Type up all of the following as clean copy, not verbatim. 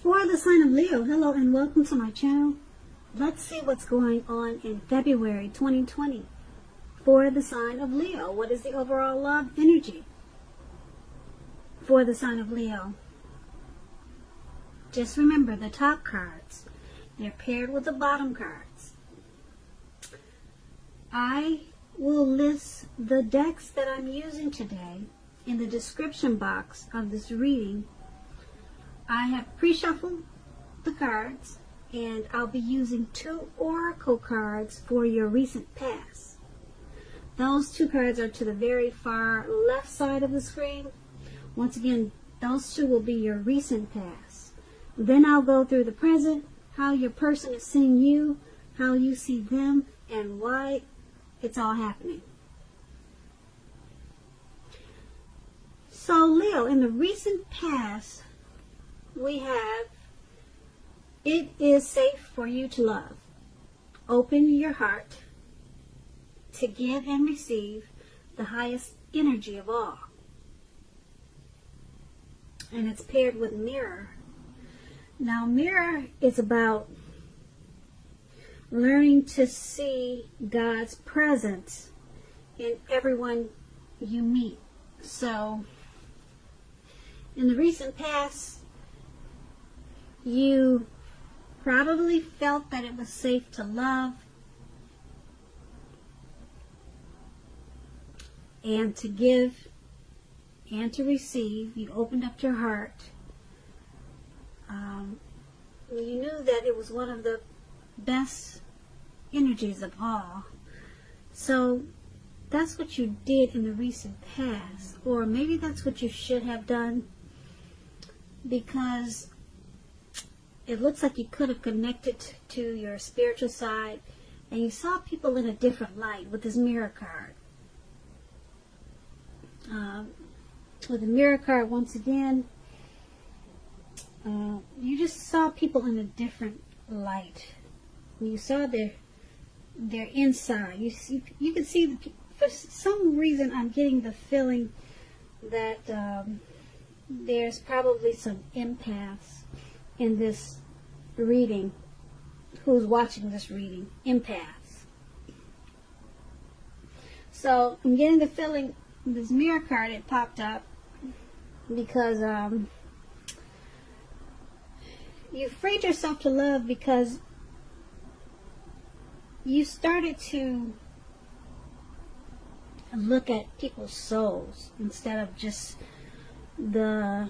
For the sign of Leo, hello and welcome to my channel. Let's see what's going on in February 2020 for the sign of Leo. What is the overall love energy for the sign of Leo? Just remember the top cards. They're paired with the bottom cards. I will list the decks that I'm using today in the description box of this reading. I have pre-shuffled the cards, and I'll be using 2 oracle cards for your recent past. Those 2 cards are to the very far left side of the screen. Once again, those 2 will be your recent past. Then I'll go through the present, how your person is seeing you, how you see them, and why it's all happening. So Leo, in the recent past, we have, it is safe for you to love. Open your heart to give and receive the highest energy of all. And it's paired with mirror. Now mirror is about learning to see God's presence in everyone you meet. So in the recent past, you probably felt that it was safe to love and to give and to receive. You opened up your heart. You knew that it was one of the best energies of all. So that's what you did in the recent past, or maybe that's what you should have done, because it looks like you could have connected to your spiritual side and you saw people in a different light with this mirror card. With the mirror card, once again, you just saw people in a different light. You saw their inside. You can see, for some reason I'm getting the feeling that there's probably some empaths in this reading, who's watching this reading, empaths. So I'm getting the feeling, this mirror card, it popped up because you freed yourself to love, because you started to look at people's souls instead of just the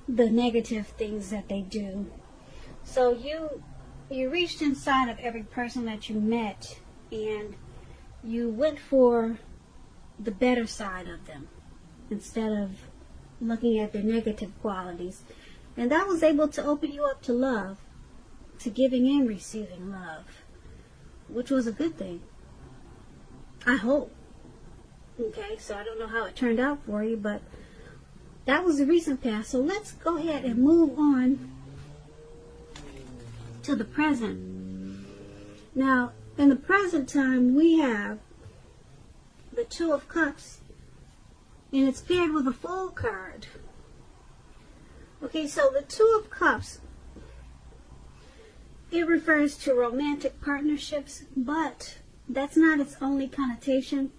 negative things that they do. So you reached inside of every person that you met, and you went for the better side of them instead of looking at their negative qualities. And that was able to open you up to love, to giving and receiving love, which was a good thing, I hope. Okay, so I don't know how it turned out for you, but that was the recent past. So let's go ahead and move on to the present. Now, in the present time, we have the 2 of Cups, and it's paired with a Fool card. Okay, so the 2 of Cups, it refers to romantic partnerships, but that's not its only connotation.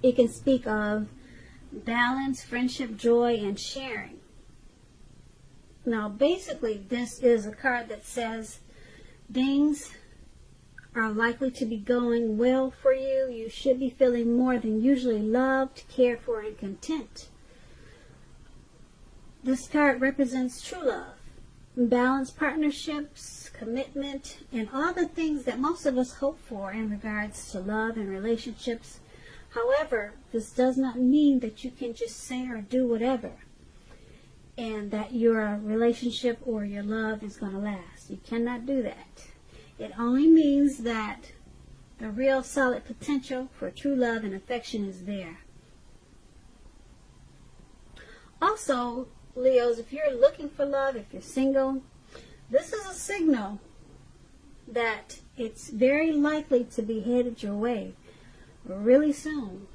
It can speak of balance, friendship, joy, and sharing. Now, basically, this is a card that says things are likely to be going well for you. You should be feeling more than usually loved, cared for, and content. This card represents true love, balanced partnerships, commitment, and all the things that most of us hope for in regards to love and relationships. However, this does not mean that you can just say or do whatever and that your relationship or your love is going to last. You cannot do that. It only means that the real solid potential for true love and affection is there. Also, Leos, if you're looking for love, if you're single, this is a signal that it's very likely to be headed your way really soon.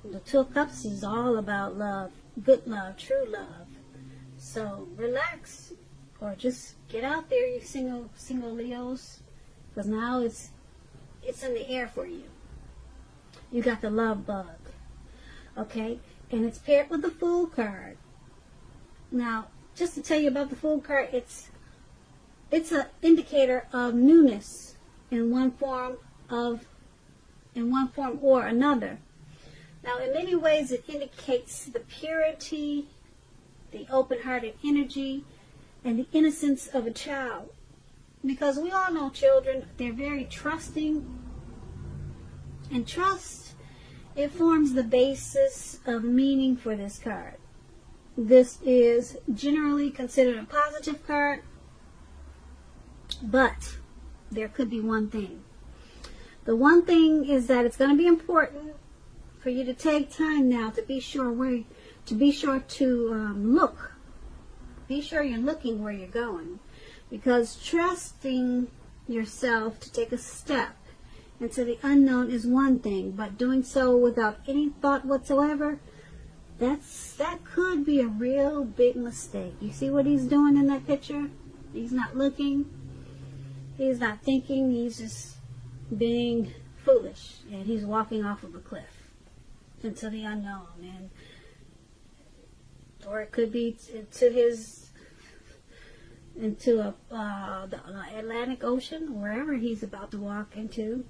The 2 of Cups is all about love, good love, true love. So relax, or just get out there, you single Leos, because now it's in the air for you. You got the love bug, okay, and it's paired with the Fool card. Now, just to tell you about the Fool card, it's an indicator of newness in one form or another. Now, in many ways, it indicates the purity, the open-hearted energy, and the innocence of a child. Because we all know children, they're very trusting. And trust, it forms the basis of meaning for this card. This is generally considered a positive card, but there could be one thing. The one thing is that it's going to be important for you to take time now to be sure look. Be sure you're looking where you're going, because trusting yourself to take a step into the unknown is one thing, but doing so without any thought whatsoever, that could be a real big mistake. You see what he's doing in that picture? He's not looking. He's not thinking. He's just being foolish, and he's walking off of a cliff into the unknown, or it could be into the Atlantic Ocean, wherever he's about to walk into.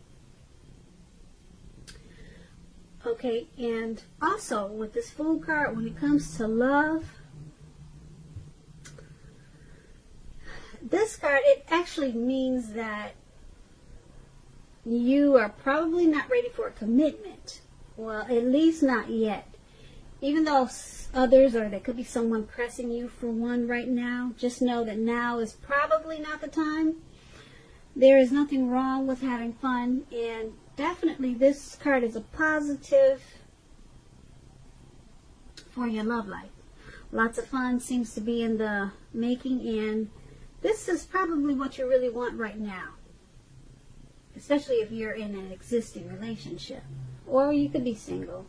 Okay, and also with this Fool card, when it comes to love, this card, it actually means that you are probably not ready for a commitment. Well, at least not yet. Even though others, or there could be someone pressing you for one right now, just know that now is probably not the time. There is nothing wrong with having fun, and definitely this card is a positive for your love life. Lots of fun seems to be in the making, and this is probably what you really want right now, especially if you're in an existing relationship, or you could be single.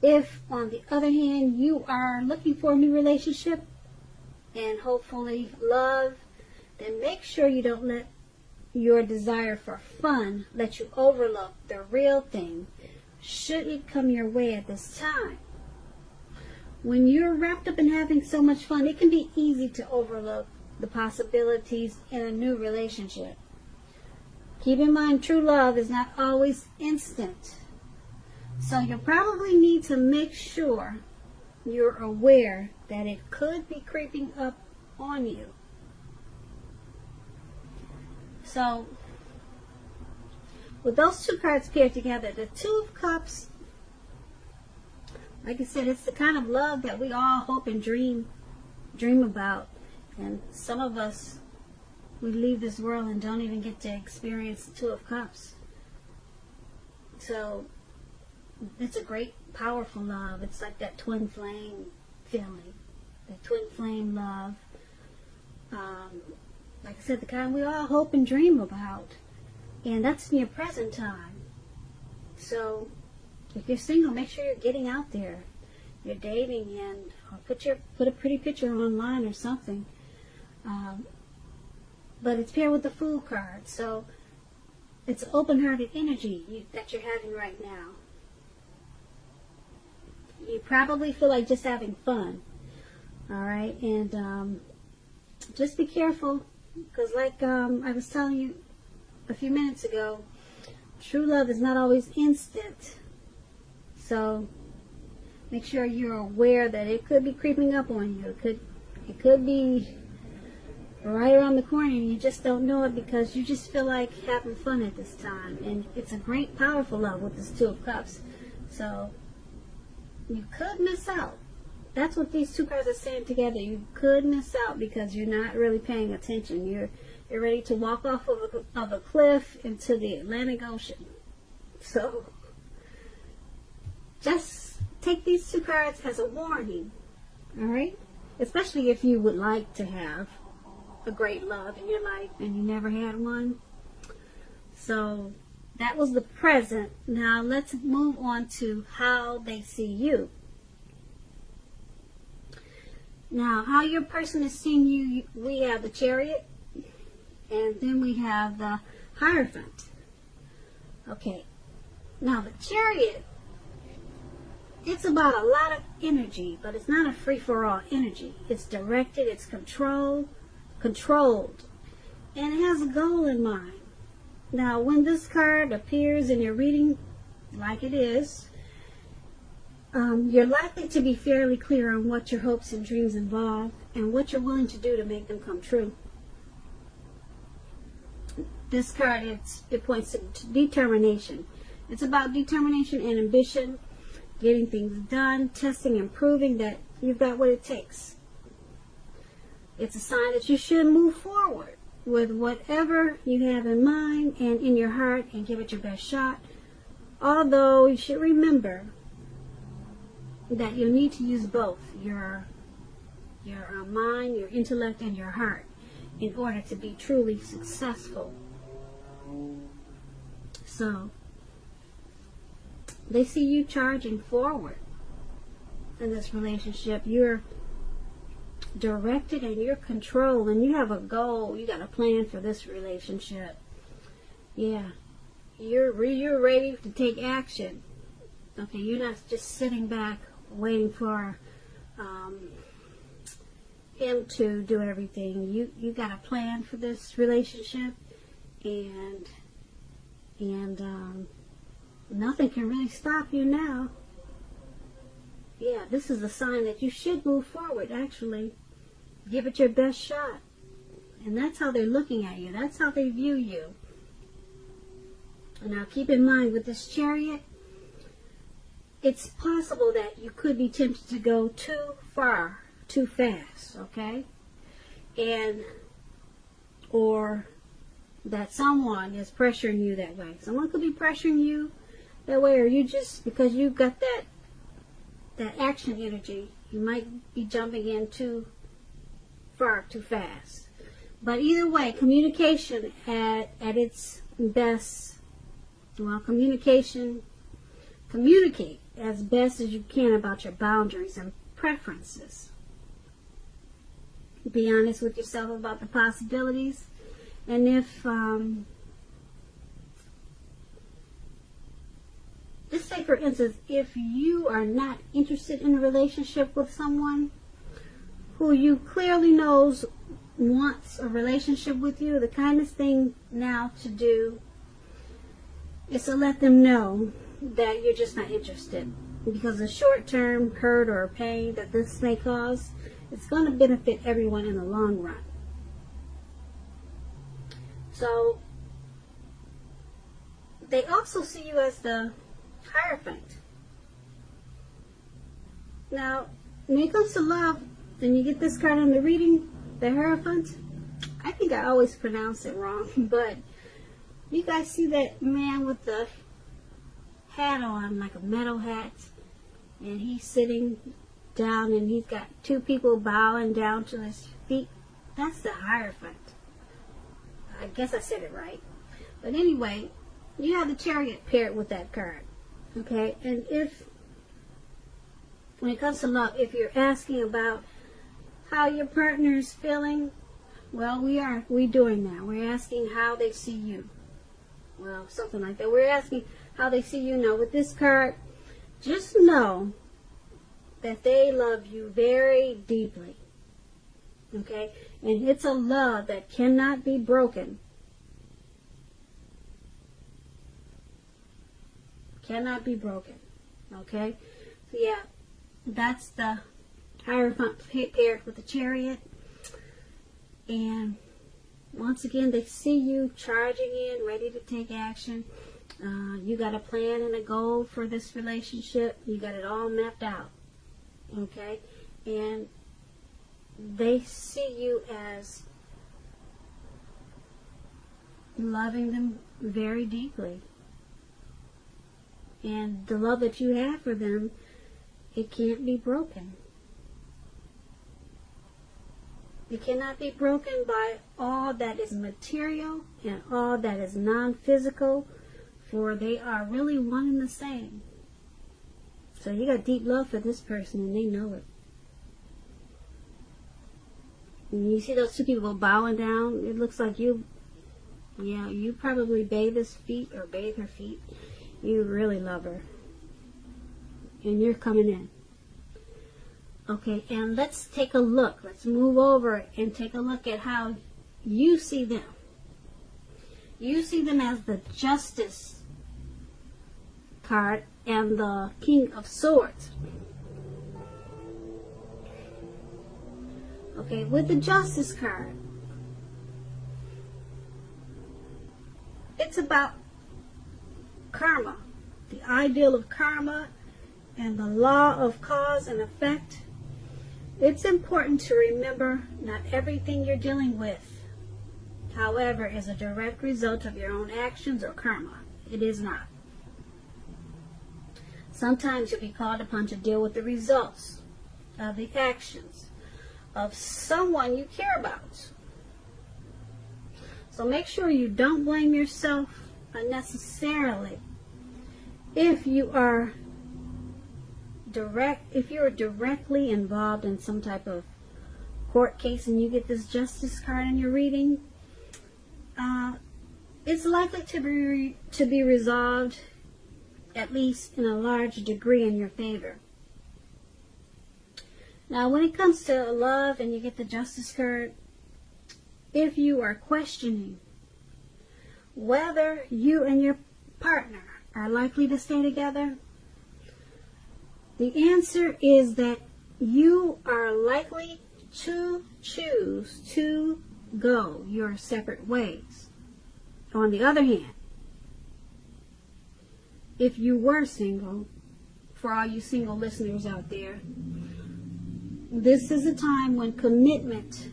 If, on the other hand, you are looking for a new relationship and hopefully love, then make sure you don't let your desire for fun let you overlook the real thing, should it come your way at this time. When you're wrapped up in having so much fun, it can be easy to overlook the possibilities in a new relationship. Keep in mind, true love is not always instant. So you'll probably need to make sure you're aware that it could be creeping up on you. So, with those two cards paired together, the Two of Cups, like I said, it's the kind of love that we all hope and dream about. And some of us, we leave this world and don't even get to experience the Two of Cups. So, it's a great, powerful love. It's like that twin flame feeling, that twin flame love. Like I said, the kind we all hope and dream about. And that's in your present time. So, if you're single, make sure you're getting out there. You're dating, and or put a pretty picture online or something. But it's paired with the Fool card. So, it's open-hearted energy that you're having right now. You probably feel like just having fun. Alright? And just be careful. Because like I was telling you a few minutes ago, true love is not always instant. So make sure you're aware that it could be creeping up on you. It could be right around the corner, and you just don't know it because you just feel like having fun at this time. And it's a great, powerful love with this Two of Cups. So you could miss out. That's what these two cards are saying together. You could miss out because you're not really paying attention. You're ready to walk off of a cliff into the Atlantic Ocean. So just take these two cards as a warning. Alright? Especially if you would like to have a great love in your life and you never had one. So that was the present. Now let's move on to how they see you. Now, how your person is seeing you, we have the Chariot, and then we have the Hierophant. Okay, now the Chariot, it's about a lot of energy, but it's not a free-for-all energy. It's directed, it's controlled, and it has a goal in mind. Now, when this card appears in your reading, like it is, you're likely to be fairly clear on what your hopes and dreams involve and what you're willing to do to make them come true. This card, it points to determination. It's about determination and ambition, getting things done, testing and proving that you've got what it takes. It's a sign that you should move forward with whatever you have in mind and in your heart and give it your best shot. Although you should remember that you'll need to use both your mind, your intellect, and your heart in order to be truly successful. So, they see you charging forward in this relationship. You're directed and you're controlled, and you have a goal. You got a plan for this relationship. Yeah, you're ready to take action. Okay, you're not just sitting back waiting for him to do everything. You got a plan for this relationship, and nothing can really stop you now. Yeah, this is a sign that you should move forward, actually. Give it your best shot. And that's how they're looking at you. That's how they view you. Now, keep in mind, with this Chariot, it's possible that you could be tempted to go too far, too fast, okay? Or that someone is pressuring you that way. Someone could be pressuring you that way, or you just, because you've got that action energy, you might be jumping in too far, too fast. But either way, communication at its best, well, communicate as best as you can about your boundaries and preferences. Be honest with yourself about the possibilities. And if, just say for instance, if you are not interested in a relationship with someone who you clearly knows wants a relationship with you, the kindest thing now to do is to let them know that you're just not interested. Because the short-term hurt or pain that this may cause, it's going to benefit everyone in the long run. So, they also see you as the Hierophant. Now, when it comes to love, and you get this card in the reading, the Hierophant, I think I always pronounce it wrong, but you guys see that man with the hat on, like a metal hat, and he's sitting down and he's got two people bowing down to his feet? That's the Hierophant. I guess I said it right. But anyway, you have the Chariot paired with that card. Okay? And if, when it comes to love, if you're asking about how your partner is feeling, well, we're doing that. We're asking how they see you. Well, something like that. We're asking how they see you. Now, with this card, just know that they love you very deeply. Okay? And it's a love that cannot be broken. Cannot be broken. Okay? So, yeah, that's the Hierophant paired with the Chariot. And once again, they see you charging in, ready to take action. You got a plan and a goal for this relationship. You got it all mapped out. Okay? And they see you as loving them very deeply. And the love that you have for them, it can't be broken. It cannot be broken by all that is material and all that is non-physical, for they are really one and the same. So you got deep love for this person, and they know it. And you see those two people bowing down? It looks like you probably bathe his feet or bathe her feet. You really love her. And you're coming in. Okay, and let's take a look. Let's move over and take a look at how you see them. You see them as the Justice card and the King of Swords. Okay, with the Justice card, it's about karma, the ideal of karma and the law of cause and effect. It's important to remember not everything you're dealing with, however, is a direct result of your own actions or karma. It is not. Sometimes you'll be called upon to deal with the results of the actions of someone you care about. So make sure you don't blame yourself unnecessarily if you are directly involved in some type of court case and you get this Justice card in your reading. It's likely to be resolved, at least in a large degree, in your favor. Now, when it comes to love and you get the Justice card, if you are questioning whether you and your partner are likely to stay together, the answer is that you are likely to choose to go your separate ways. On the other hand, if you were single, for all you single listeners out there, this is a time when commitment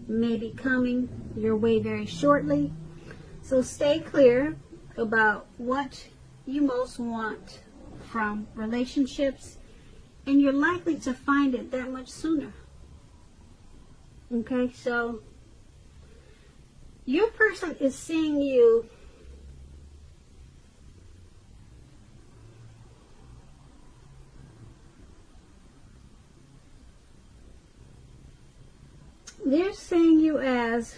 may be coming your way very shortly. So stay clear about what you most want from relationships, and you're likely to find it that much sooner. Okay, so your person is seeing you they're seeing you as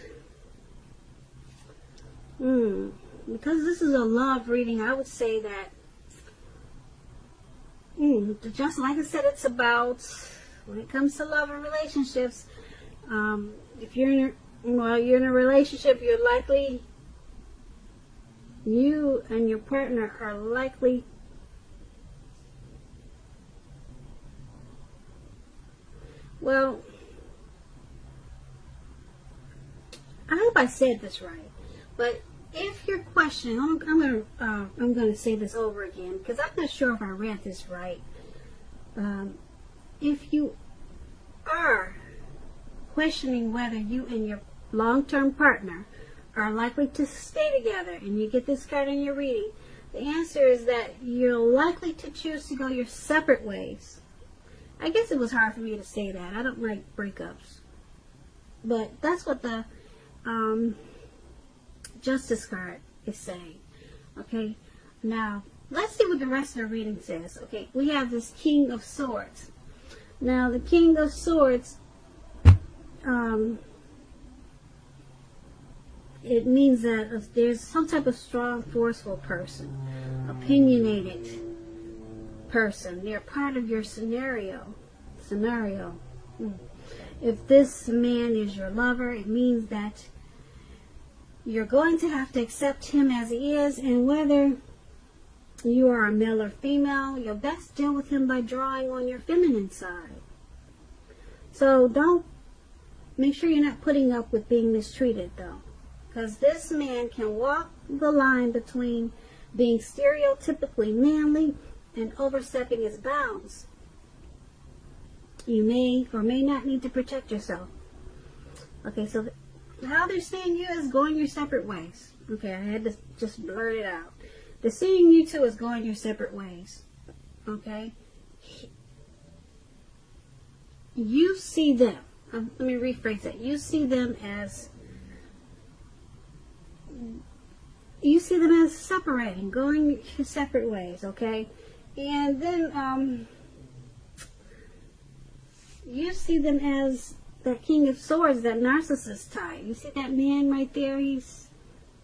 because this is a love reading, I would say that just like I said, it's about, when it comes to love and relationships, if you're in a relationship, you're likely, you and your partner are likely I hope I said this right, but if you're questioning, I'm going to say this over again because I'm not sure if I read this right. If you are questioning whether you and your long-term partner are likely to stay together, and you get this card in your reading, the answer is that you're likely to choose to go your separate ways. I guess it was hard for me to say that. I don't like breakups, but that's what the Justice card is saying. Okay, now let's see what the rest of the reading says. Okay, we have this King of Swords. Now the King of Swords, it means that there's some type of strong, forceful person, opinionated person. They're part of your scenario. If this man is your lover, it means that you're going to have to accept him as he is, and whether you are a male or female, you'll best deal with him by drawing on your feminine side. So make sure you're not putting up with being mistreated, though, because this man can walk the line between being stereotypically manly and overstepping his bounds. You may or may not need to protect yourself. Okay, so how they're seeing you is going your separate ways. Okay, I had to just blurt it out. They're seeing you two as going your separate ways. Okay? You see them. Let me rephrase that. You see them as separating, going your separate ways. Okay? And then you see them as that King of Swords, that narcissist type. You see that man right there? He's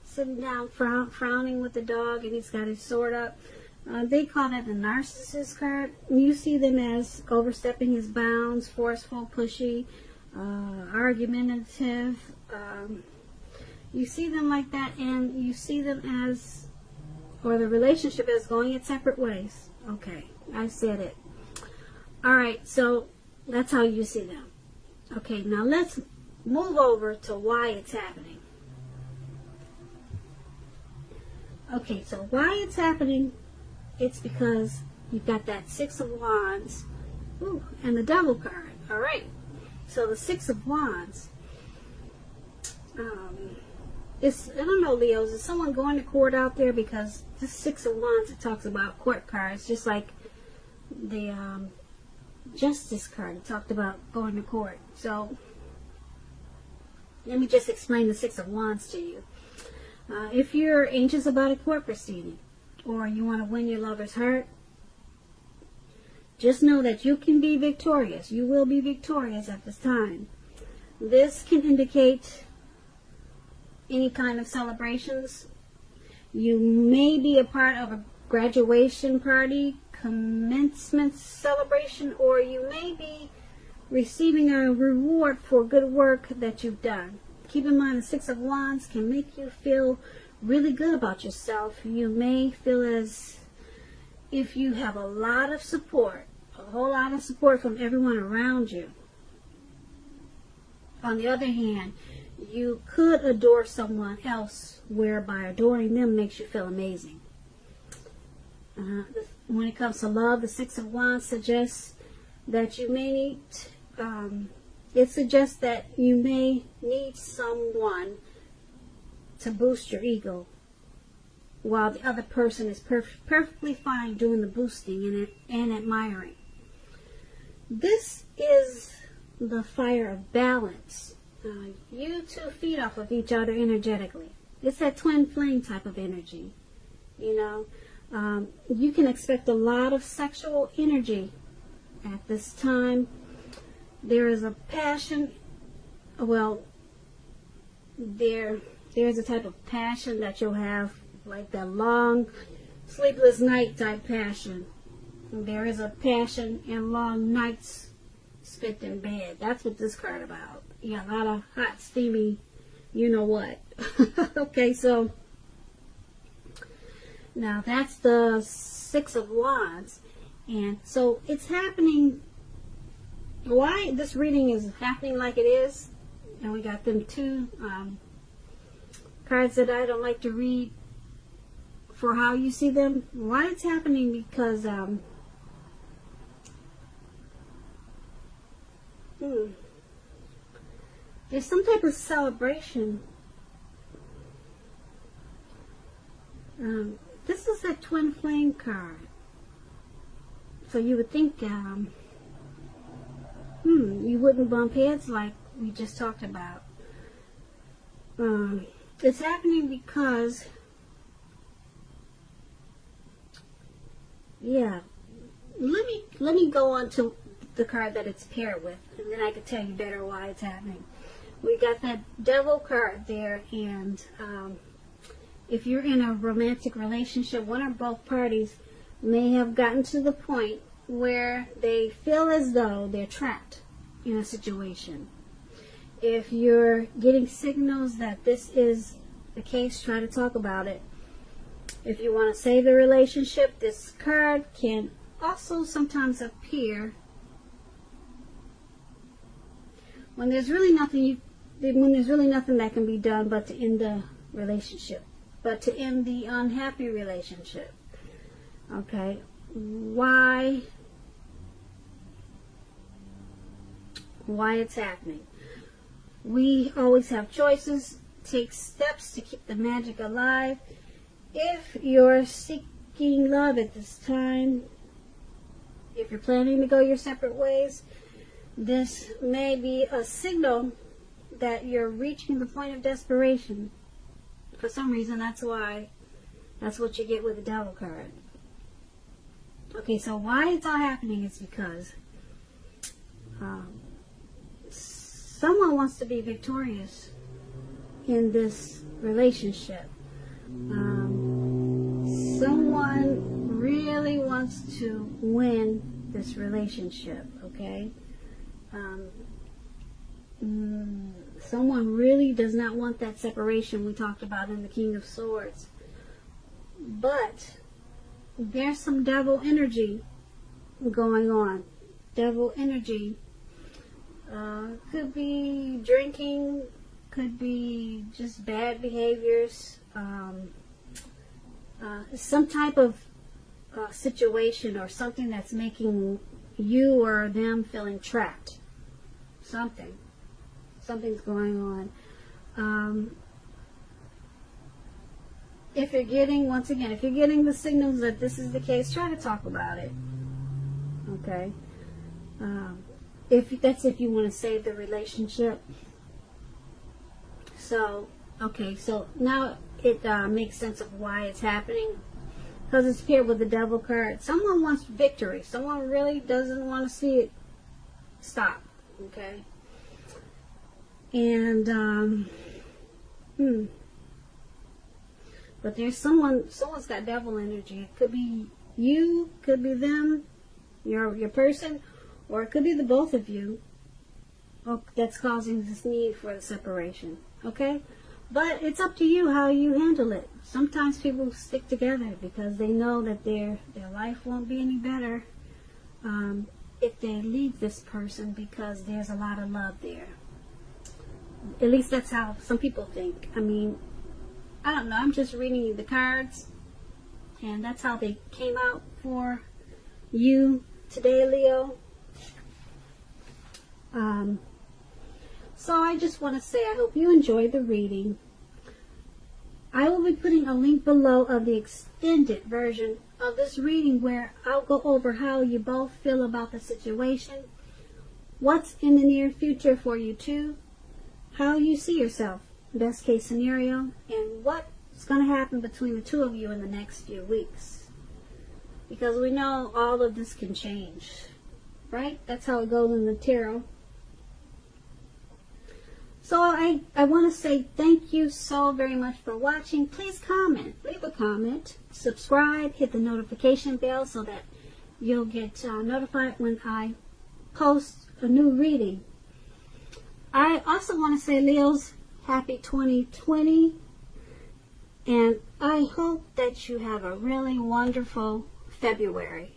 sitting down frowning with the dog, and he's got his sword up. They call that the narcissist card. You see them as overstepping his bounds, forceful, pushy, argumentative. You see them like that, and you see them as, or the relationship is going its separate ways. Okay, I said it. Alright, so that's how you see them. Okay, now let's move over to why it's happening. Okay, so why it's happening, it's because you've got that Six of Wands, ooh, and the Devil card. Alright, so the Six of Wands, it's, I don't know, Leos, is someone going to court out there? Because this Six of Wands, it talks about court cards, just like the Justice card. It talked about going to court. So, let me just explain the Six of Wands to you. If you're anxious about a court proceeding, or you want to win your lover's heart, just know that you can be victorious. You will be victorious at this time. This can indicate any kind of celebrations. You may be a part of a graduation party, commencement celebration, or you may be receiving a reward for good work that you've done. Keep in mind, the Six of Wands can make you feel really good about yourself. You may feel as if you have a lot of support, a whole lot of support from everyone around you. On the other hand, you could adore someone else, whereby adoring them makes you feel amazing. When it comes to love, the Six of Wands suggests that you may need, it suggests that you may need someone to boost your ego, while the other person is perfectly fine doing the boosting and admiring. This is the fire of balance. You two feed off of each other energetically. It's that twin flame type of energy. You know, you can expect a lot of sexual energy at this time. There is a passion. Well, there's a type of passion that you'll have, like that long, sleepless night type passion. There is a passion in long nights spent in bed. That's what this card about. Yeah, a lot of hot, steamy, you know what. Okay, so now that's the Six of Wands. And so it's happening. Why this reading is happening like it is, and we got them two cards that I don't like to read for how you see them. Why it's happening, because there's some type of celebration. This is a twin flame card. So you would think you wouldn't bump heads like we just talked about. It's happening because, yeah, let me go on to the card that it's paired with, and then I can tell you better why it's happening. We got that Devil card there, and if you're in a romantic relationship, one or both parties may have gotten to the point where they feel as though they're trapped in a situation. If you're getting signals that this is the case, try to talk about it. If you want to save the relationship, this card can also sometimes appear when there's really nothing that can be done but to end the relationship, but to end the unhappy relationship. Okay, why it's happening? We always have choices. Take steps to keep the magic alive. If you're seeking love at this time, if you're planning to go your separate ways, this may be a signal that you're reaching the point of desperation. For some reason, that's what you get with the Devil card. Okay, so why it's all happening is because someone wants to be victorious in this relationship. Someone really wants to win this relationship, okay? Someone really does not want that separation we talked about in the King of Swords. But there's some devil energy going on. Devil energy. Could be drinking, could be just bad behaviors, some type of situation or something that's making you or them feeling trapped. Something's going on. If you're getting, once again, if you're getting the signals that this is the case, try to talk about it. Okay? If you want to save the relationship. So, okay, so now it makes sense of why it's happening. Because it's paired with the Devil card. Someone wants victory. Someone really doesn't want to see it stop. Okay? And, but there's someone's got devil energy. It could be you, could be them, your person, or it could be the both of you that's causing this need for the separation. Okay? But it's up to you how you handle it. Sometimes people stick together because they know that their life won't be any better if they leave this person, because there's a lot of love there. At least that's how some people think. I mean, I don't know. I'm just reading you the cards, and that's how they came out for you today, Leo. So I just want to say I hope you enjoyed the reading. I will be putting a link below of the extended version of this reading where I'll go over how you both feel about the situation, what's in the near future for you two, how you see yourself, best case scenario, and what's going to happen between the two of you in the next few weeks. Because we know all of this can change, right? That's how it goes in the tarot. So I want to say thank you so very much for watching. Please comment, leave a comment, subscribe, hit the notification bell so that you'll get notified when I post a new reading. I also want to say, Leos, happy 2020, and I hope that you have a really wonderful February.